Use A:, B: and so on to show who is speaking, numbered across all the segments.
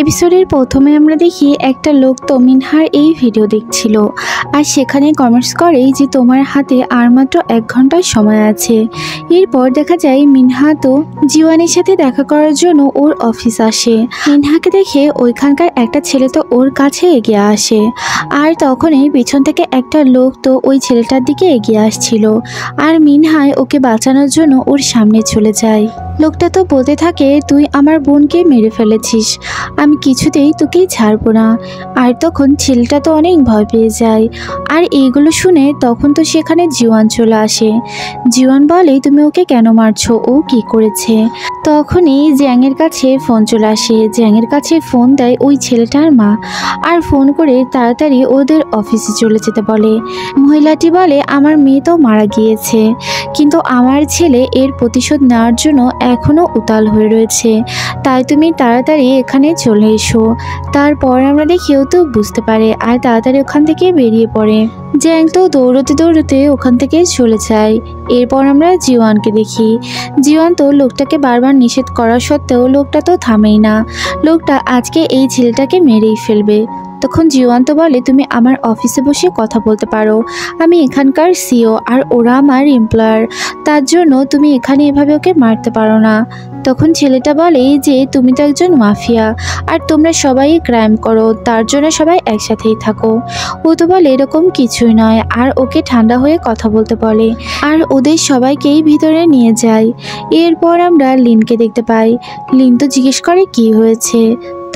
A: এপিসোডের প্রথমে আমরা দেখি একটা লোক তো মিনহার এই ভিডিও দেখছিল আর সেখানে কমেন্টস করে যে তোমার হাতে আর মাত্র 1 ঘন্টার সময় আছে। এরপর দেখা যায় মিনহা তো জিওয়ানের সাথে দেখা করার জন্য ওর অফিস আসে। মিনহাকে দেখে ওইখানকার একটা ছেলে তো ওর কাছে এগিয়ে আসে আর তখনই পিছন থেকে একটা লোক তো ওই ছেলেটার দিকে এগিয়ে আসছিল আর মিনহায় ওকে বাঁচানোর জন্য ওর সামনে চলে যায়। লোকটা তো বলতে থাকে তুই আমার বোনকে মেরে ফেলেছিস, আমি কিছুতেই তোকে ছাড়বো না। আর তখন ছেলেটা তো অনেক ভয় পেয়ে যায় আর এইগুলো শুনে তখন তো সেখানে জিওয়ান চলে আসে। জিওয়ান বলে তুমি ওকে কেন মারছো, ও কি করেছে? তখনই জ্যাংয়ের কাছে ফোন চলে আসে। জ্যাংয়ের কাছে ফোন দেয় ওই ছেলেটার মা আর ফোন করে তাড়াতাড়ি ওদের অফিসে চলে যেতে বলে। মহিলাটি বলে আমার মেয়ে তো মারা গিয়েছে, কিন্তু আমার ছেলে এর প্রতিশোধ নেওয়ার জন্য এখনো উতাল হয়ে রয়েছে, তাই তুমি তাড়াতাড়ি এখানে চলে এসো। তারপর আমরা দেখি ও তো বুঝতে পারে আর তাড়াতাড়ি ওখান থেকে বেরিয়ে পড়ে। জ্যাং তো দৌড়তে দৌড়তে ওখান থেকে চলে যায়। এরপর আমরা জিওয়ানকে দেখি। জিওয়ান তো লোকটাকে বারবার নিষেধ করা সত্ত্বেও লোকটা তো থামেই না। লোকটা আজকে এই ছেলেটাকে মেরেই ফেলবে। তখন জিওয়ান তো বলে তুমি আমার অফিসে বসে কথা বলতে পারো, আমি এখানকার সিও আর ওরা আমার এমপ্লয়ার, তার জন্য তুমি এখানে এভাবে ওকে মারতে পারো না। তখন ছেলেটা বলে যে তুমি তো একজন মাফিয়া আর তোমরা সবাই ক্রাইম করো, তার জন্য সবাই একসাথেই থাকো। ও তো বলে এরকম কিছুই নয় আর ওকে ঠান্ডা হয়ে কথা বলতে বলে আর ওদের সবাইকেই ভিতরে নিয়ে যায়। এরপর আমরা লিনকে দেখতে পাই। লিন তো জিজ্ঞেস করে কি হয়েছে।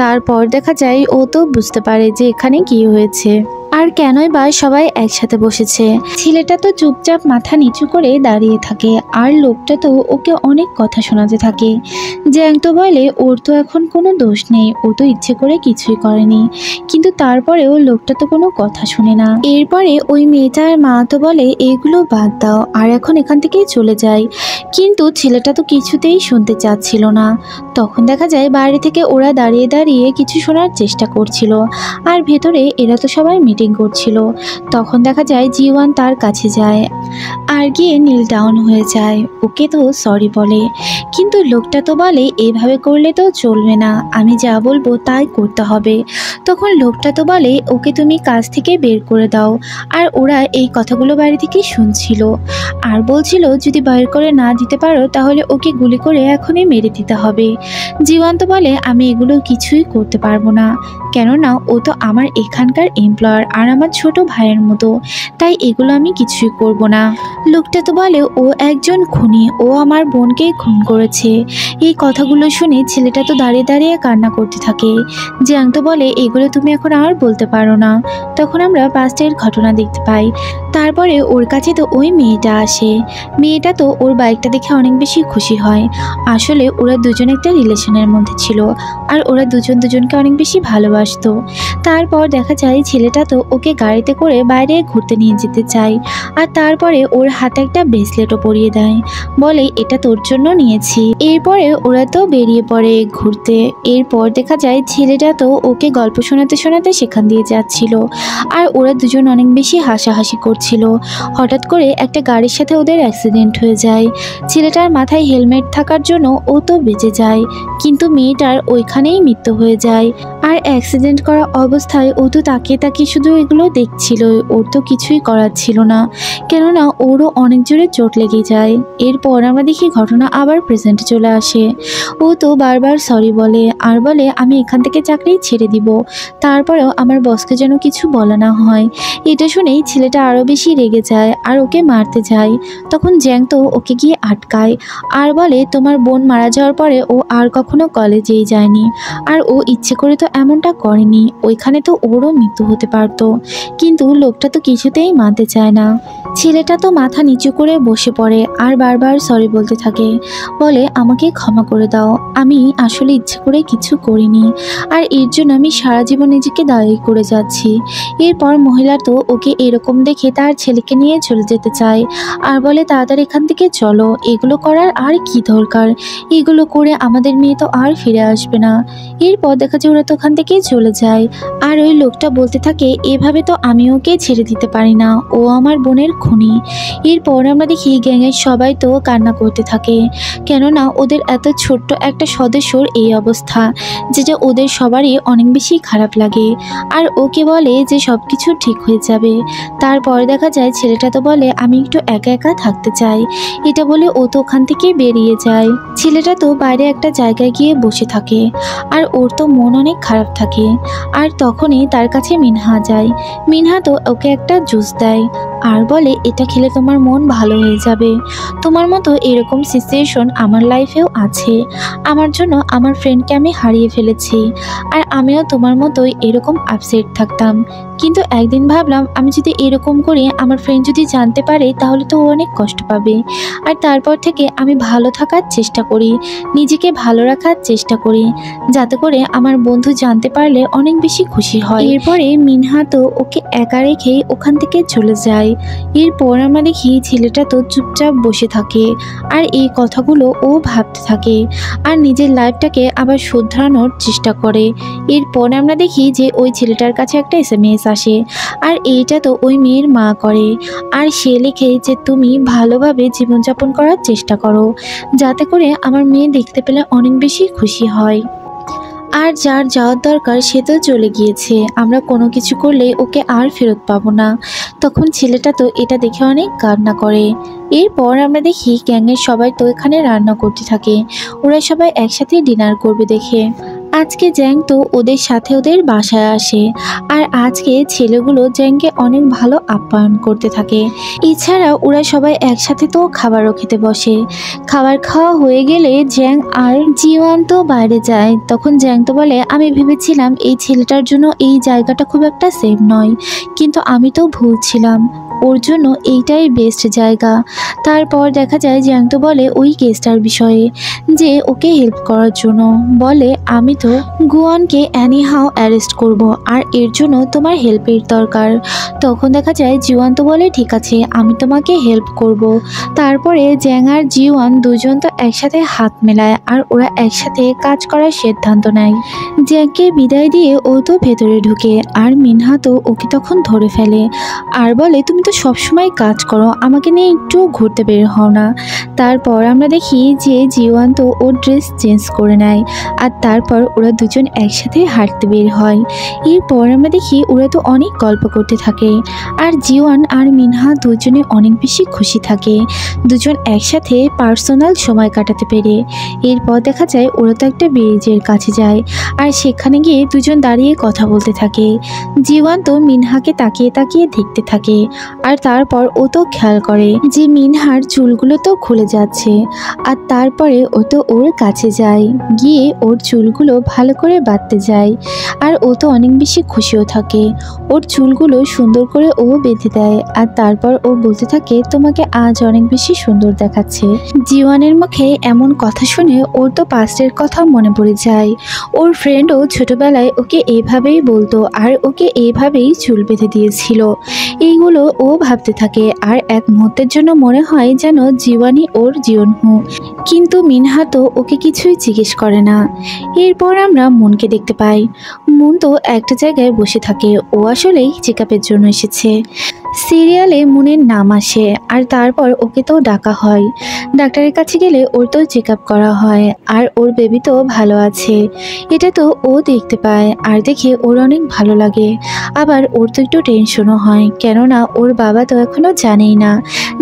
A: তারপর দেখা যায় ও তো বুঝতে পারে যে এখানে কি হয়েছে আর কেনই বা সবাই একসাথে বসেছে। ছেলেটা তো চুপচাপ মাথা নিচু করে দাঁড়িয়ে থাকে আর লোকটা তো ওকে অনেক কথা শোনাতে থাকে। জ্যাং তো বলে ওর তো এখন কোনো দোষ নেই, ও তো ইচ্ছে করে কিছুই করেনি, কিন্তু তারপরেও লোকটা তো কোনো কথা শুনে না। এরপরে ওই মেয়েটার মা তো বলে এইগুলো বাদ দাও আর এখন এখান থেকে চলে যায়, কিন্তু ছেলেটা তো কিছুতেই শুনতে চাচ্ছিল না। তখন দেখা যায় বাইরে থেকে ওরা দাঁড়িয়ে দাঁড়িয়ে কিছু শোনার চেষ্টা করছিল আর ভেতরে এরা তো সবাই মিটিং করছিল। তখন দেখা যায় জিওয়ান তার কাছে যায় আর গিয়ে নীল ডাউন হয়ে যায়, ওকে তো সরি বলে, কিন্তু লোকটা তো বলে এভাবে করলে তো চলবে না, আমি যা বলবো তাই করতে হবে। তখন লোকটা তো বলে ওকে তুমি কাজ থেকে বের করে দাও। আর ওরা এই কথাগুলো বাইরে থেকে শুনছিল আর বলছিল যদি বাইর করে না দিতে পারো তাহলে ওকে গুলি করে এখনই মেরে দিতে হবে। জিওয়ান তো বলে আমি এগুলো কিছুই করতে পারবো না, কেননা ও তো আমার এখানকার এমপ্লয়ার আর আমার ছোট ভাইয়ের মতো, তাই এগুলো আমি কিছুই করব না। লোকটা তো বলে ও একজন খুনি, ও আমার বোনকে খুন করেছে। এই কথাগুলো শুনে ছেলেটা তো দাঁড়িয়ে দাঁড়িয়ে কান্না করতে থাকে। জিয়াং তো বলে এগুলো তুমি এখন আর বলতে পারো না। তখন আমরা পাস্টের ঘটনা দেখতে পাই। তারপরে ওর কাছে তো ওই মেয়েটা আসে। মেয়েটা তো ওর বাইকটা দেখে অনেক বেশি খুশি হয়। আসলে ওরা দুজন একটা রিলেশনের মধ্যে ছিল আর ওরা দুজন দুজনকে অনেক বেশি ভালোবাসতো। তারপর দেখা যায় ছেলেটা তো ওকে গাড়িতে করে বাইরে ঘুরতে নিয়ে যেতে চায় আর তারপরে ওর হাতে একটা ব্রেসলেটও পরিয়ে দেয়, বলে এটা তোর জন্য নিয়েছি। এরপরে ওরা তো বেরিয়ে পড়ে ঘুরতে। এরপর দেখা যায় ছেলেটা তো ওকে গল্প শোনাতে শোনাতে সেখান দিয়ে যাচ্ছিল আর ওরা দুজন অনেক বেশি হাসাহাসি করছিল। হঠাৎ করে একটা গাড়ির সাথে ওদের অ্যাক্সিডেন্ট হয়ে যায়। ছেলেটার মাথায় হেলমেট থাকার জন্য ও তো বেঁচে যায়, কিন্তু মেয়েটার ওইখানেই মৃত্যু হয়ে যায়। আর অ্যাক্সিডেন্ট করা অবস্থায় ও তো তাকিয়ে তাকিয়ে শুধু এগুলো দেখছিল, ওর তো কিছুই করার ছিল না, কেননা ওরও অনেক জোরে চোট লেগে যায়। এরপর আমরা দেখি ঘটনা আবার প্রেজেন্টে চলে আসে। ও তো বারবার সরি বলে আর বলে আমি এখান থেকে চাকরি ছেড়ে দিব, তারপরেও আমার বসকে যেন কিছু বলা না হয়। এটা শুনেই ছেলেটা আরও বেশি রেগে যায় আর ওকে মারতে যায়। তখন জ্যাং তো ওকে গিয়ে আটকায় আর বলে তোমার বোন মারা যাওয়ার পরে ও আর কখনো কলেজেই যায়নি আর ও ইচ্ছে করে তো এমনটা করেনি, ওইখানে তো ওরও মৃত্যু হতে পারতো, কিন্তু লোকটা তো কিছুতেই মানতে চায় না। ছেলেটা তো মাথা নিচু করে বসে পড়ে আর বারবার সরি বলতে থাকে, বলে আমাকে ক্ষমা করে দাও, আমি আসলে ইচ্ছে করে কিছু করিনি আর এর জন্য আমি সারা জীবন নিজেকে দায়ী করে যাচ্ছি। এরপর মহিলা তো ওকে এরকম দেখে তার ছেলেকে নিয়ে চলে যেতে চায় আর বলে তাড়াতাড়ি এখান থেকে চলো, এগুলো করার আর কি দরকার, এগুলো করে আমাদের মেয়ে তো আর ফিরে আসবে না। এরপর দেখা যায় ওরা তো ওখান থেকে চলে যায়। আর ওই লোকটা বলতে থাকে এভাবে তো আমি ওকে ছেড়ে দিতে পারি না, ও আমার বোনের খুনি। এরপর আমরা দেখি গ্যাংয়ের সবাই তো কান্না করতে থাকে, কেননা ওদের এত ছোট্ট একটা সদস্যর এই অবস্থা, যেটা ওদের সবারই অনেক বেশি খারাপ লাগে। আর ওকে বলে যে সব কিছু ঠিক হয়ে যাবে। তারপর দেখা যায় ছেলেটা তো বলে আমি একটু একা একা থাকতে চাই, এটা বলে ও তো ওখান থেকে বেরিয়ে যায়। ছেলেটা তো বাইরে একটা জায়গায় গিয়ে বসে থাকে আর ওর তো মন অনেক খারাপ থাকে। আর তখনই তার কাছে মিনহা যায়। মিনহা তো ওকে একটা জুস দেয় আর বলে এটা খেলে তোমার মন ভালো হয়ে যাবে। তোমার মতো এরকম সিচুয়েশন আমার লাইফেও আছে, আমার জন্য আমার ফ্রেন্ডকে আমি হারিয়ে ফেলেছি আর আমিও তোমার মতোই এরকম আপসেট থাকতাম, কিন্তু একদিন ভাবলাম আমি যদি এরকম করি আমার ফ্রেন্ড যদি জানতে পারে তাহলে তো ও অনেক কষ্ট পাবে। আর তারপর থেকে আমি ভালো থাকার চেষ্টা করি, নিজেকে ভালো রাখার চেষ্টা করি, যাতে করে আমার বন্ধু জানতে পারলে অনেক বেশি খুশি হয়। এরপরে মিনহা তো ওকে একা রেখেই ওখান থেকে চলে যায়। এরপর আমরা দেখি ছেলেটা তো চুপচাপ বসে থাকে আর এই কথাগুলো ও ভাবতে থাকে আর নিজের লাইফটাকে আবার শুধরানোর চেষ্টা করে। এরপর আমরা দেখি যে ওই ছেলেটার কাছে একটা SMS আসে আর এইটা তো ওই মেয়ের মা করে। আর সে লেখে যে তুমি ভালোভাবে জীবনযাপন করার চেষ্টা করো, যাতে করে আমার মেয়ে দেখতে পেলে অনেক বেশি খুশি হয়। আর যার যাওয়ার দরকার সে তো চলে গিয়েছে, আমরা কোনো কিছু করলে ওকে আর ফেরত পাবো না। তখন ছেলেটা তো এটা দেখে অনেক কান্না করে। এরপর আমরা দেখি গ্যাংয়ের সবাই তো এখানে রান্না করতে থাকে, ওরা সবাই একসাথে ডিনার করবে দেখে। আজকে জ্যাং তো ওদের সাথে ওদের বাসায় আসে আর আজকে ছেলেগুলো জ্যাংকে অনেক ভালো আপ্যায়ন করতে থাকে। এছাড়া ওরা সবাই একসাথে তো খাবারও খেতে বসে। খাবার খাওয়া হয়ে গেলে জ্যাং আর জিওয়ান তো বাইরে যায়। তখন জ্যাং তো বলে আমি ভেবেছিলাম এই ছেলেটার জন্য এই জায়গাটা খুব একটা সেফ নয়, কিন্তু আমি তো ভুল ছিলাম, ওর জন্য এইটাই বেস্ট জায়গা। তারপর দেখা যায় জ্যাং তো বলে ওই কেসটার বিষয়ে, যে ওকে হেল্প করার জন্য বলে আমি তো গুয়ানকে এনিহাও অ্যারেস্ট করব আর এর জন্য তোমার হেল্পের দরকার। তখন দেখা যায় জিওয়ান তো বলে ঠিক আছে আমি তোমাকে হেল্প করব। তারপরে জ্যাং আর জিওয়ান দুজন তো একসাথে হাত মেলায় আর ওরা একসাথে কাজ করার সিদ্ধান্ত নেয়। জ্যাংকে বিদায় দিয়ে ও তো ভেতরে ঢুকে আর মিনহা তো ওকে তখন ধরে ফেলে আর বলে তুমি তো সবসময় কাজ করো, আমাকে নিয়ে একটু ঘুরতে বের হও না। তারপর আমরা দেখি যে জিওয়ান তো ওর ড্রেস চেঞ্জ করে নেয় আর তারপর ওরা দুজন একসাথে হাঁটতে বের হয়। এরপর আমরা দেখি ওরা তো অনেক গল্প করতে থাকে আর জিওয়ান আর মিনহা দুজনে অনেক বেশি খুশি থাকে, দুজন একসাথে পার্সোনাল সময় কাটাতে পেরে। এরপর দেখা যায় ওরা তো একটা ব্রিজের কাছে যায় আর সেখানে গিয়ে দুজন দাঁড়িয়ে কথা বলতে থাকে। জিওয়ান তো মিনহাকে তাকিয়ে তাকিয়ে দেখতে থাকে আর তারপর ও তো খেয়াল করে যে মিনহার চুলগুলো তো খুলে যাচ্ছে আর তারপরে ও তো ওর কাছে যায়, গিয়ে ওর চুলগুলো ভালো করে বাঁধতে যায় আর ও তো অনেক বেশি খুশিও থাকে। ওর চুলগুলো সুন্দর করে ও বেঁধে দেয় আর তারপর ও বলতে থাকে তোমাকে আজ অনেক বেশি সুন্দর দেখাচ্ছে। জিওয়ানের মুখে এমন কথা শুনে ওর তো পাস্টের কথা মনে পড়ে যায়। ওর ফ্রেন্ডও ছোটবেলায় ওকে এইভাবেই বলতো আর ওকে এইভাবেই চুল বেঁধে দিয়েছিল। এইগুলো ও ভাবতে থাকে আর এক মুহূর্তের জন্য মনে হয় যেন জীবনই ওর জিওনহু, কিন্তু মিনহা তো ওকে কিছুই জিজ্ঞেস করে না। এরপর আমরা মনকে দেখতে পাই। মন তো একটা জায়গায় বসে থাকে, ও আসলেই চেকআপের জন্য এসেছে। সিরিয়ালে মনের নাম আসে আর তারপর ওকে তো ডাকা হয়। ডাক্তারের কাছে গেলে ওর তো চেকআপ করা হয় আর ওর বেবি তো ভালো আছে, এটা তো ও দেখতে পায় আর দেখে ওর অনেক ভালো লাগে। আবার ওর তো একটু টেনশনও হয়, কেননা ওর বাবা তো এখনও জানেই না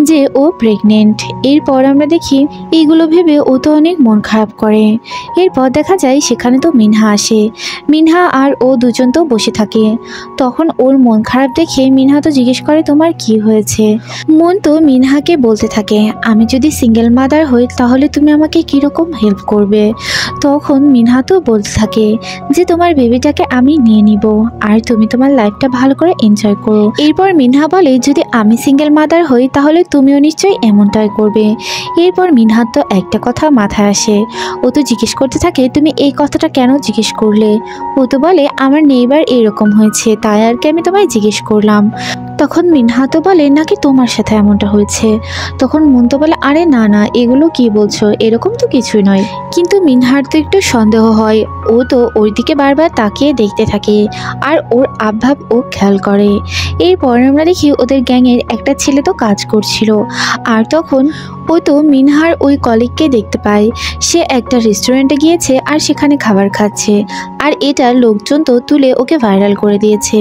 A: যে ও প্রেগনেন্ট। এরপর আমরা দেখি এইগুলো ভেবে ও তো অনেক মন খারাপ করে। এরপর দেখা যায় সেখানে তো মিনহা আসে। মিনহা আর ও দুজন তো বসে থাকে। তখন ওর মন খারাপ দেখে মিনহা তো জিজ্ঞেস করে তোমার কি হয়েছে। মন তো মিনহাকে বলতে থাকে আমি যদি সিঙ্গেল মাদার হই তাহলে তুমি আমাকে কীরকম হেল্প করবে। তখন মিনহা তো বলতে থাকে যে তোমার বেবিটাকে আমি নিয়ে নিব আর তুমি তোমার লাইফটা ভালো করে এনজয় করো। এরপর মিনহা বলে যদি আমি সিঙ্গেল মাদার হই তাহলে তুমিও নিশ্চয়ই এমনটাই করবে। এরপর মিনহার তো একটা কথা মাথায় আসে, ও তো জিজ্ঞেস করতে থাকে তুমি এই কথাটা কেন জিজ্ঞেস করলে। ও তো বলে আমার নেইবার এরকম হয়েছে তাই আর কি আমি তোমায় জিজ্ঞেস করলাম। তখন মিনহা তো বলে নাকি তোমার সাথে এমনটা হয়েছে। তখন মন তো বলে আরে না না, এগুলো কি বলছো, এরকম তো কিছুই নয়। কিন্তু মিনহার তো একটু সন্দেহ হয়, ও তো ওর দিকে বারবার তাকিয়ে দেখতে থাকে আর ওর আবভাব ও খেয়াল করে। এরপর আমরা দেখি ওদের গ্যাংয়ের একটা ছেলে তো কাজ করছিল, আর তখন ও তো মিনহার ওই কলিগকে দেখতে পায়। সে একটা রেস্টুরেন্টে গিয়েছে আর সেখানে খাবার খাচ্ছে, আর এটা লোকজন তো তুলে ওকে ভাইরাল করে দিয়েছে।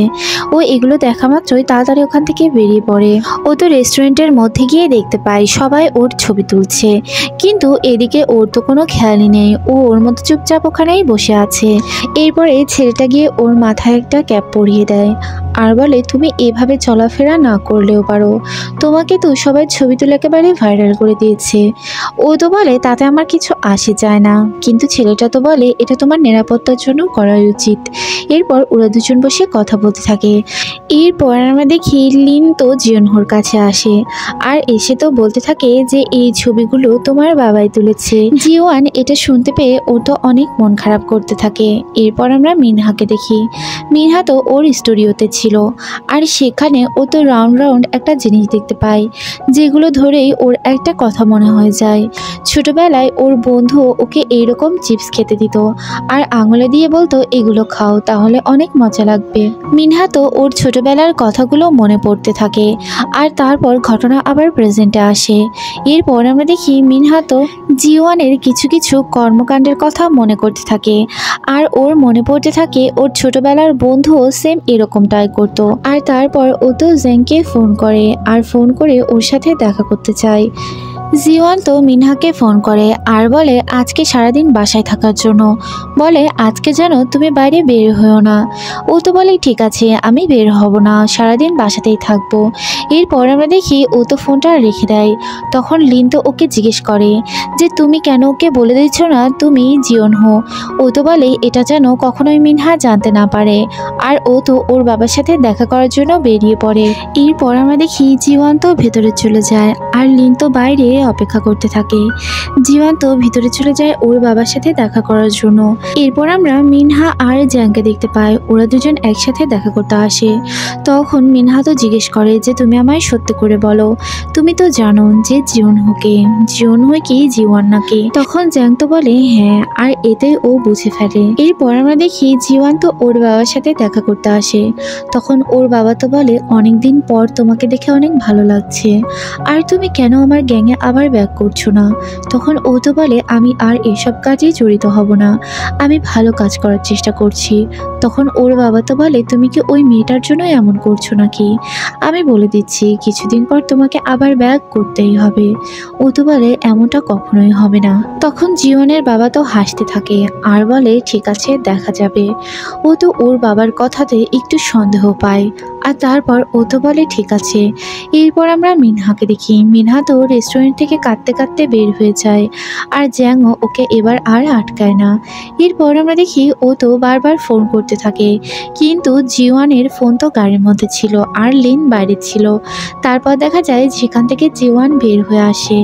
A: ও এগুলো দেখা মাত্রই তাড়াতাড়ি ওখান থেকে বেরিয়ে পড়ে। ও তো রেস্টুরেন্টের মধ্যে গিয়ে দেখতে পায় সবাই ওর ছবি তুলছে, কিন্তু এদিকে ওর তো কোনো খেয়ালই নেই, ও ওর মতো চুপচাপ ওখানেই বসে আছে। এরপরে ছেলেটা গিয়ে ওর মাথায় একটা ক্যাপ পরিয়ে দেয় আর বলে তুমি এভাবে চলাফেরা না করলেও পারো, তোমাকে তো সবাই ছবি তুলে একেবারে ভাইরাল করে দিয়েছে। ও তো বলে তাতে আমার কিছু আসে যায় না, কিন্তু ছেলেটা তো বলে এটা তোমার নিরাপত্তার জন্য করা উচিত। এরপর ওরা দুজন বসে কথা বলতে থাকে। এরপর আমরা দেখি লিন তো জিয়নহোর কাছে আসে আর এসে তো বলতে থাকে যে এই ছবিগুলো তোমার বাবাই তুলেছে। জিওয়ান এটা শুনতে পেয়ে ও তো অনেক মন খারাপ করতে থাকে। এরপর আমরা মিনহাকে দেখি। মিনহা তো ওর স্টুডিওতে ছিল, আর সেখানে ও তো রাউন্ড রাউন্ড একটা জিনিস দেখতে পায়, যেগুলো ধরেই ওর একটা কথা মনে হয়ে যায়। ছোটবেলায় ওর বন্ধু ওকে এইরকম চিপস খেতে দিত আর আঙুলে দিয়ে বলতো এগুলো খাও, তাহলে অনেক মজা লাগবে। মিনহা তো ওর ছোটবেলার কথাগুলো মনে পড়তে থাকে, আর তারপর ঘটনা আবার প্রেজেন্টে আসে। এরপর আমরা দেখি মিনহা তো জিওয়ানের কিছু কিছু কর্মকাণ্ডের কথা মনে করতে থাকে, আর ওর মনে পড়তে থাকে ওর ছোটবেলার বন্ধুও সেম এরকমটাই করতো। আর তারপর ও তো জেংকে ফোন করে আর ফোন করে ওর সাথে দেখা করতে চায়। জিওয়ান তো মিনহাকে ফোন করে আর বলে আজকে সারাদিন বাসায় থাকার জন্য, বলে আজকে যেন তুমি বাইরে বের হও না। ও তো বলে ঠিক আছে আমি বের হব না, সারাদিন বাসাতেই থাকবো। এরপর আমরা দেখি ও তো ফোনটা রেখে দেয়। তখন লিন তো ওকে জিজ্ঞেস করে যে তুমি কেন ওকে বলে দিচ্ছ না তুমি জিয়নহো। ও তো বলে এটা যেন কখনোই মিনহা জানতে না পারে, আর ও তো ওর বাবার সাথে দেখা করার জন্য বেরিয়ে পড়ে। এরপর আমরা দেখি জিওয়ান তো ভেতরে চলে যায় আর লিন তো বাইরে অপেক্ষা করতে থাকে। জিওয়ান তো ভিতরে চলে যায় ওর বাবার সাথে দেখা করার জন্য। এরপর আমরা মিনহা আর জ্যাংকে দেখতে পাই, ওরা দুজন একসাথে দেখা করতে আসে। তখন মিনহা তো জিজ্ঞেস করে যে তুমি আমায় সত্যি করে বলো, তুমি তো জানো যে জিওনহো কি জিওয়ান নাকি। তখন জ্যাং তো বলে হ্যাঁ, আর এতে ও বুঝে ফেলে। এরপর আমরা দেখি জিওয়ান তো ওর বাবার সাথে দেখা করতে আসে। তখন ওর বাবা তো বলে অনেকদিন পর তোমাকে দেখে অনেক ভালো লাগছে, আর তুমি কেন আমার গ্যাংয়ে আবার ব্যাক করছো না। তখন ও তো বলে আমি আর এসব কাজে জড়িত হব না, আমি ভালো কাজ করার চেষ্টা করছি। তখন ওর বাবা তো বলে তুমি কি ওই মেয়েটার জন্য এমন করছো নাকি, আমি বলে দিচ্ছি কিছুদিন পর তোমাকে আবার ব্যাক করতেই হবে। ও তো বলে এমনটা কখনোই হবে না। তখন জিওনের বাবা তো হাসতে থাকে আর বলে ঠিক আছে দেখা যাবে। ও তো ওর বাবার কথাতে একটু সন্দেহ পায়, আর তারপর ও তো বলে ঠিক আছে। এরপর আমরা মিনহাকে দেখি। মিনহা তো রেস্টুরেন্ট থেকে কাঁদতে কাঁদতে বের হয়ে যায়, আর জ্যাংও ওকে এবার আর আটকায় না। এরপর আমরা দেখি ও তো বারবার ফোন করতে থাকে, কিন্তু জিওয়ানের ফোন তো গাড়ির মধ্যে ছিল আর লিন বাইরে ছিল। তারপর দেখা যায় যেখান থেকে জিওয়ান বের হয়ে আসে।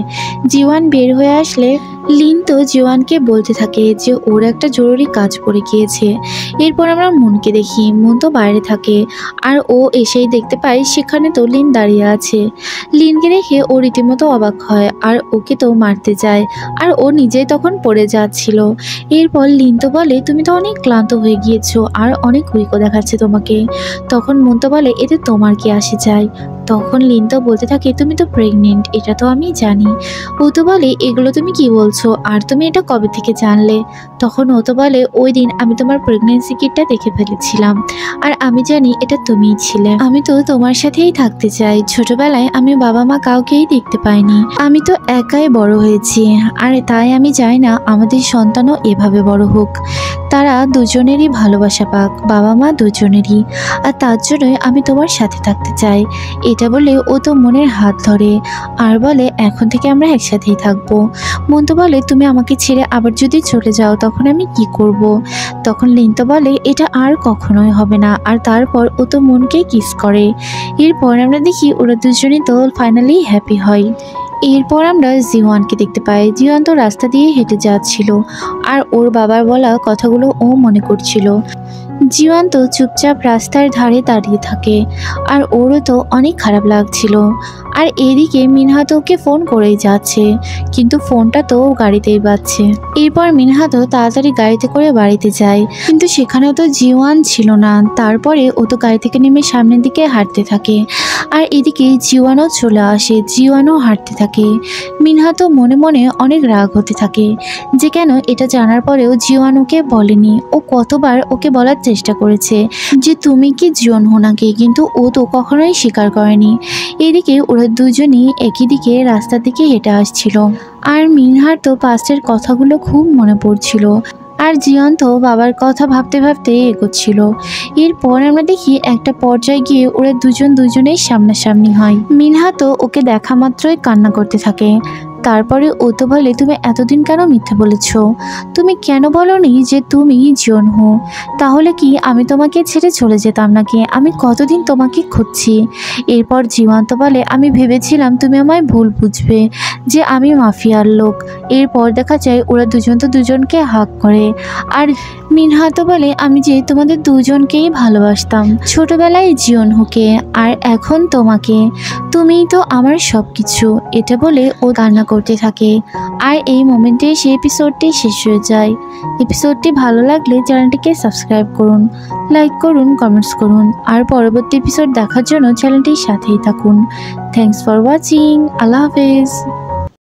A: জিওয়ান বের হয়ে আসলে লিন তো জিওয়ানকে বলতে থাকে যে ওর একটা জরুরি কাজ পড়ে গিয়েছে। এরপর আমরা মনকে দেখি। মন তো বাইরে থাকে, আর ও এসেই দেখতে পায় সেখানে তো লিন দাঁড়িয়ে আছে। লিনকে দেখে ও রীতিমতো অবাক হয় আর ওকে তো মারতে যায়, আর ও নিজেই তখন পড়ে যাচ্ছিল। এরপর লিন তো বলে তুমি তো অনেক ক্লান্ত হয়ে গিয়েছো আর অনেক উইকও দেখাচ্ছে তোমাকে। তখন মন তো বলে এতে তোমার কি আসে যায়। তখন লিন তো বলতে থাকে তুমি তো প্রেগনেন্ট, এটা তো আমি জানি। ও তো বলে এগুলো তুমি কি বলছো, আর তুমি এটা কবে থেকে জানলে। তখন ও তো বলে ওই দিন আমি তোমার প্রেগনেন্সি কিটটা দেখে ফেলেছিলাম, আর আমি জানি এটা তুমিই ছিলে। আমি তো তোমার সাথেই থাকতে চাই। ছোটবেলায় আমি বাবা মা কাউকেই দেখতে পাইনি, আমি তো একাই বড় হয়েছি, আর তাই আমি চাই না আমাদের সন্তানও এভাবে বড় হোক। তারা দুজনেরই ভালোবাসা পাক, বাবা মা দুজনেরই, আর তার জন্যই আমি তোমার সাথে থাকতে চাই। এটা বলে ও তো মনের হাত ধরে আর বলে এখন থেকে আমরা একসাথেই থাকবো। মন তো বলে তুমি আমাকে ছেড়ে আবার যদি চলে যাও তখন আমি কি করব। তখন লিন তো বলে এটা আর কখনোই হবে না, আর তারপর ও তো মনকে কিস করে। এরপর আমরা দেখি ওরা দুজনেই তো ফাইনালি হ্যাপি হয়। এরপর আমরা জিওয়ানকে দেখতে পাই। জিওয়ান তো রাস্তা দিয়ে হেঁটে যাচ্ছিল আর ওর বাবার বলা কথাগুলো ও মনে করছিল। জীবন তো চুপচাপ রাস্তার ধারে দাঁড়িয়ে থাকে আর ওরও তো অনেক খারাপ লাগছিল। আর এদিকে মিনহা তো ওকে ফোন করেই যাচ্ছে, কিন্তু ফোনটা তো গাড়িতেই বাজছে। এরপর মিনহা তো তাড়াতাড়ি গাড়িতে করে বাড়িতে যায়, কিন্তু সেখানেও তো জীবন ছিল না। তারপরে ও তো গাড়ি থেকে নেমে সামনের দিকে হাঁটতে থাকে, আর এদিকে জীবনও চলে আসে, জীবনও হাঁটতে থাকে। মিনহা তো মনে মনে অনেক রাগ হতে থাকে যে কেন এটা জানার পরেও জীবন ওকে বলেনি। ও কতবার ওকে বলার চেষ্টা করেছে যে তুমি কি জীবন হো নাকি, কিন্তু ও তো কখনোই স্বীকার করেনি। এদিকে ওরা দুজনই একই দিকে রাস্তার দিকে হেঁটে আসছিল, আর মিনহার তো পাস্টের কথাগুলো খুব মনে পড়ছিল, আর জিয়ন তো বাবার কথা ভাবতে ভাবতে এগোচ্ছিল। এরপর আমরা দেখি একটা পর্যায়ে গিয়ে ওরা দুজনেই সামনাসামনি হয়। মিনহা তো ওকে দেখা মাত্রই কান্না করতে থাকে। তারপরে ও তো বলে, তুমি এতদিন কেন মিথ্যে বলেছ? তুমি কেন বলনি যে তুমি জিয়ন হো? তাহলে কি আমি তোমাকে ছেড়ে চলে যেতাম নাকি? আমি কতদিন তোমাকে খুঁজছি। এরপর জীবন্ত বলে, আমি ভেবেছিলাম তুমি আমায় ভুল বুঝবে, যে আমি মাফিয়ার লোক। এরপর দেখা যায় ওরা দুজন তো দুজনকে হাক করে, আর মিনহা তো বলে, আমি যে তোমাদের দুজনকেই ভালোবাসতাম, ছোটবেলায় জিয়ন হোকে আর এখন তোমাকে, তুমিই তো আমার সব কিছু। এটা বলে ও কান্না করতে থাকে। আর এই মোমেন্টে সেই এপিসোডটি শেষ হয়ে যায়। এপিসোডটি ভালো লাগলে চ্যানেলটিকে সাবস্ক্রাইব করুন, লাইক করুন, কমেন্টস করুন, আর পরবর্তী এপিসোড দেখার জন্য চ্যানেলটির সাথেই থাকুন। Thanks for watching. আল্লাহ হাফেজ।